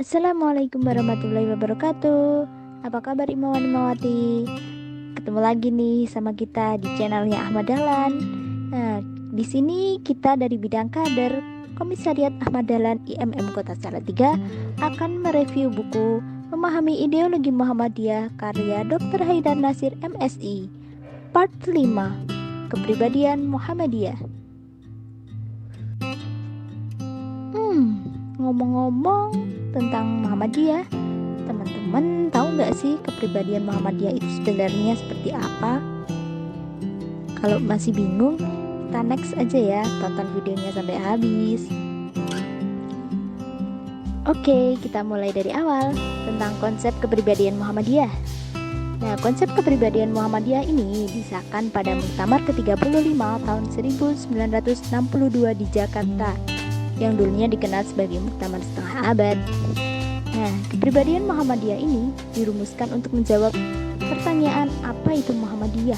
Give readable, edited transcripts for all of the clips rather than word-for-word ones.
Assalamualaikum warahmatullahi wabarakatuh. Apa kabar Imawan Imawati? Ketemu lagi nih sama kita di channelnya Ahmad Dahlan. Nah, di sini kita dari bidang kader Komisariat Ahmad Dahlan IMM Kota Salatiga akan mereview buku Memahami Ideologi Muhammadiyah karya Dr. Haidar Nasir MSI Part 5 Kepribadian Muhammadiyah. Ngomong-ngomong tentang Muhammadiyah, teman-teman tahu nggak sih kepribadian Muhammadiyah itu sebenarnya seperti apa? Kalau masih bingung, kita next aja ya, tonton videonya sampai habis. Oke, kita mulai dari awal tentang konsep kepribadian Muhammadiyah. Nah, konsep kepribadian Muhammadiyah ini disahkan pada Muktamar ke-35 tahun 1962 di Jakarta, yang dulunya dikenal sebagai Muktamar Setengah Abad. Nah, kepribadian Muhammadiyah ini dirumuskan untuk menjawab pertanyaan apa itu Muhammadiyah,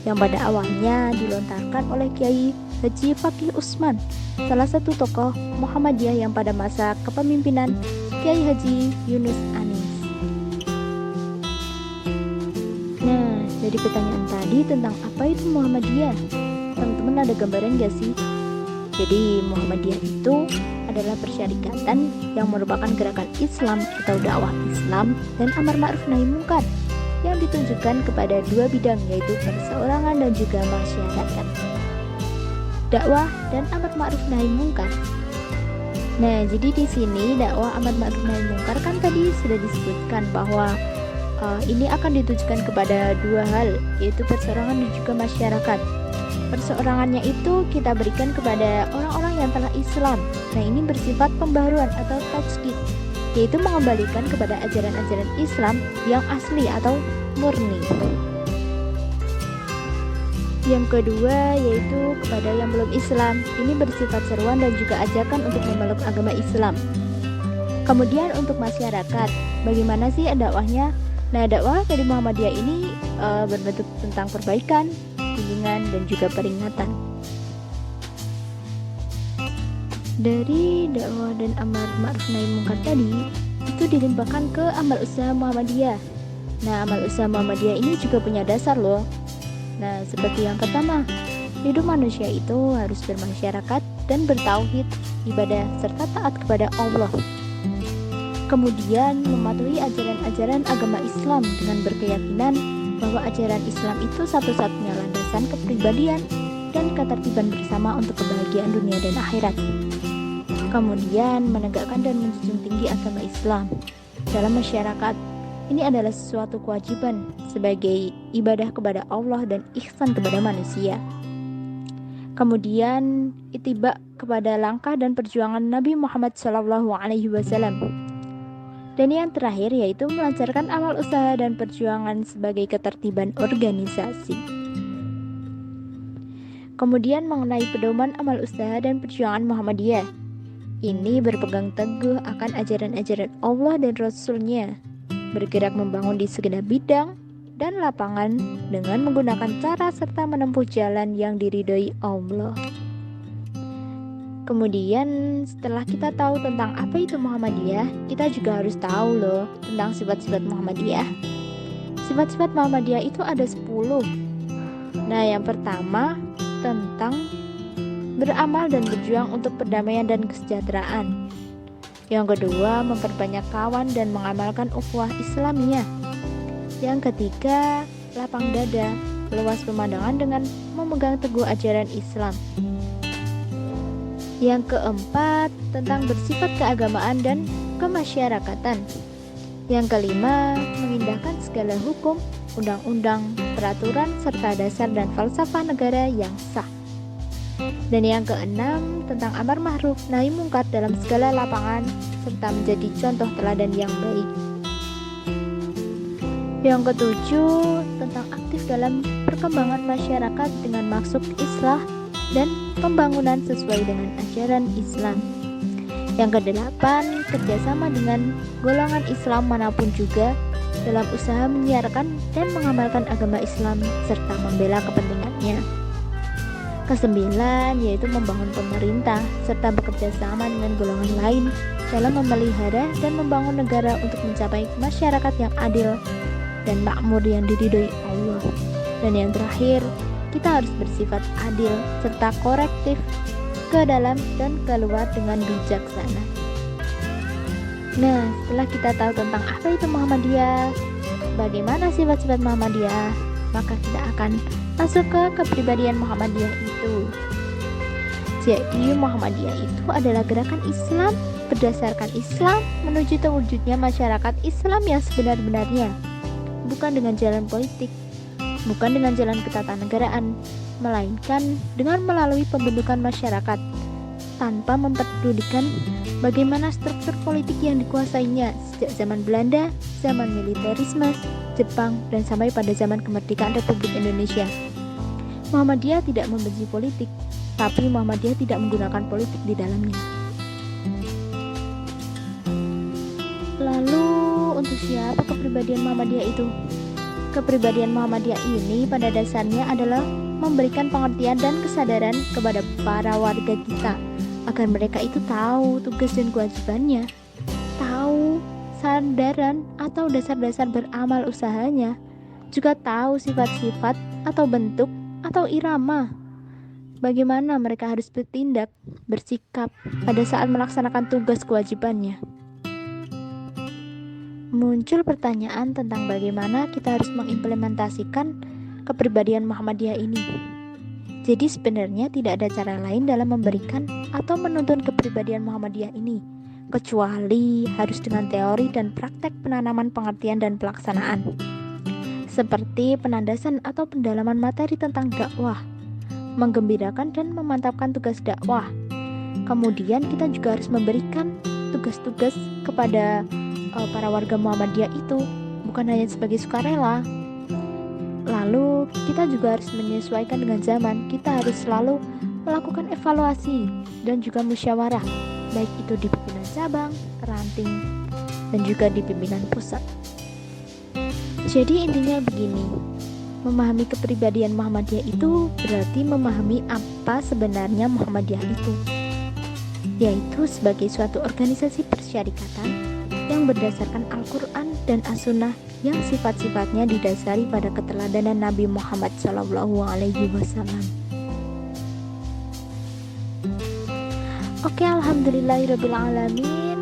yang pada awalnya dilontarkan oleh Kiai Haji Fakih Usman, salah satu tokoh Muhammadiyah yang pada masa kepemimpinan Kiai Haji Yunus Anis. Nah, dari pertanyaan tadi tentang apa itu Muhammadiyah, teman-teman ada gambaran gak sih? Jadi Muhammadiyah itu adalah persyarikatan yang merupakan gerakan Islam atau dakwah Islam dan amar ma'ruf nahi munkar yang ditujukan kepada dua bidang, yaitu perseorangan dan juga masyarakat. Dakwah dan amar ma'ruf nahi munkar. Nah, jadi di sini dakwah amar ma'ruf nahi munkar kan tadi sudah disebutkan bahwa ini akan ditujukan kepada dua hal, yaitu perseorangan dan juga masyarakat. Perseorangannya itu kita berikan kepada orang-orang yang telah Islam. Nah, ini bersifat pembaruan atau tajdid, yaitu mengembalikan kepada ajaran-ajaran Islam yang asli atau murni. Yang kedua yaitu kepada yang belum Islam. Ini bersifat seruan dan juga ajakan untuk memeluk agama Islam. Kemudian untuk masyarakat, bagaimana sih dakwahnya? Nah, dakwah dari Muhammadiyah ini berbentuk tentang perbaikan, bimbingan, dan juga peringatan. Dari dakwah dan amar ma'ruf nahi munkar tadi itu dilimpahkan ke amal usaha Muhammadiyah. Nah, amal usaha Muhammadiyah ini juga punya dasar loh. Nah, seperti yang pertama, hidup manusia itu harus bermasyarakat dan bertauhid, ibadah, serta taat kepada Allah. Kemudian mematuhi ajaran-ajaran agama Islam dengan berkeyakinan bahwa ajaran Islam itu satu-satunya landasan kepribadian dan ketertiban bersama untuk kebahagiaan dunia dan akhirat. Kemudian menegakkan dan menjunjung tinggi agama Islam dalam masyarakat. Ini adalah sesuatu kewajiban sebagai ibadah kepada Allah dan ihsan kepada manusia. Kemudian ittiba kepada langkah dan perjuangan Nabi Muhammad SAW. Dan yang terakhir yaitu melancarkan amal usaha dan perjuangan sebagai ketertiban organisasi. Kemudian mengenai pedoman amal usaha dan perjuangan Muhammadiyah, ini berpegang teguh akan ajaran-ajaran Allah dan Rasul-Nya, bergerak membangun di segenap bidang dan lapangan dengan menggunakan cara serta menempuh jalan yang diridhoi Allah. Kemudian setelah kita tahu tentang apa itu Muhammadiyah, kita juga harus tahu loh tentang sifat-sifat Muhammadiyah. Sifat-sifat Muhammadiyah itu ada 10. Nah, yang pertama tentang beramal dan berjuang untuk perdamaian dan kesejahteraan. Yang kedua, memperbanyak kawan dan mengamalkan ukhuwah Islamiyah. Yang ketiga, lapang dada, luas pemandangan dengan memegang teguh ajaran Islam. Yang keempat, tentang bersifat keagamaan dan kemasyarakatan. Yang kelima, mengindahkan segala hukum, undang-undang, peraturan, serta dasar dan falsafah negara yang sah. Dan yang keenam, tentang amar ma'ruf nahi munkar dalam segala lapangan, serta menjadi contoh teladan yang baik. Yang ketujuh, tentang aktif dalam perkembangan masyarakat dengan maksud islah dan pembangunan sesuai dengan ajaran Islam. Yang kedelapan, kerjasama dengan golongan Islam manapun juga dalam usaha menyiarkan dan mengamalkan agama Islam serta membela kepentingannya. Kesembilan, yaitu membangun pemerintah serta bekerja sama dengan golongan lain dalam memelihara dan membangun negara untuk mencapai masyarakat yang adil dan makmur yang diridhoi Allah. Dan yang terakhir, kita harus bersifat adil serta korektif ke dalam dan keluar dengan bijaksana. Nah, setelah kita tahu tentang apa itu Muhammadiyah, bagaimana sifat-sifat Muhammadiyah, maka kita akan masuk ke kepribadian Muhammadiyah itu. Jadi Muhammadiyah itu adalah gerakan Islam berdasarkan Islam menuju terwujudnya masyarakat Islam yang sebenar-benarnya, bukan dengan jalan politik, bukan dengan jalan ketatanegaraan, melainkan dengan melalui pembentukan masyarakat tanpa mempedulikan bagaimana struktur politik yang dikuasainya sejak zaman Belanda, zaman militerisme, Jepang, dan sampai pada zaman kemerdekaan Republik Indonesia. Muhammadiyah tidak membenci politik, tapi Muhammadiyah tidak menggunakan politik di dalamnya. Lalu untuk siapa kepribadian Muhammadiyah itu? Kepribadian Muhammadiyah ini pada dasarnya adalah memberikan pengertian dan kesadaran kepada para warga kita agar mereka itu tahu tugas dan kewajibannya, tahu sandaran atau dasar-dasar beramal usahanya, juga tahu sifat-sifat atau bentuk atau irama bagaimana mereka harus bertindak, bersikap pada saat melaksanakan tugas kewajibannya. Muncul pertanyaan tentang bagaimana kita harus mengimplementasikan kepribadian Muhammadiyah ini. Jadi sebenarnya tidak ada cara lain dalam memberikan atau menuntun kepribadian Muhammadiyah ini, kecuali harus dengan teori dan praktek penanaman pengertian dan pelaksanaan. Seperti penandasan atau pendalaman materi tentang dakwah, menggembirakan dan memantapkan tugas dakwah. Kemudian kita juga harus memberikan tugas-tugas kepada para warga Muhammadiyah itu, bukan hanya sebagai sukarela. Lalu kita juga harus menyesuaikan dengan zaman. Kita harus selalu melakukan evaluasi dan juga musyawarah, baik itu di pimpinan cabang, ranting, dan juga di pimpinan pusat. Jadi intinya begini, memahami kepribadian Muhammadiyah itu berarti memahami apa sebenarnya Muhammadiyah itu, yaitu sebagai suatu organisasi persyarikatan yang berdasarkan Al-Quran dan As-Sunnah yang sifat-sifatnya didasari pada keteladanan Nabi Muhammad SAW. Oke, alhamdulillahirrabbilalamin,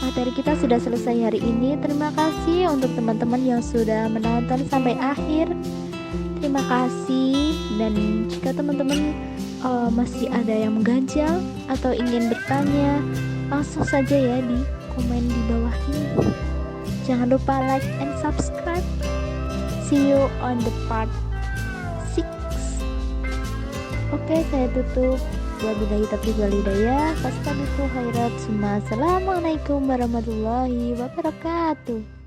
materi kita sudah selesai hari ini. Terima kasih untuk teman-teman yang sudah menonton sampai akhir. Terima kasih. Dan jika teman-teman masih ada yang mengganjal atau ingin bertanya, langsung saja ya di komen di bawah ini. Jangan lupa like and subscribe. See you on the part 6. Oke, saya tutup. Wabillahi taufiq wal hidayah. Fastabiqul khairat. Assalamualaikum warahmatullahi wabarakatuh.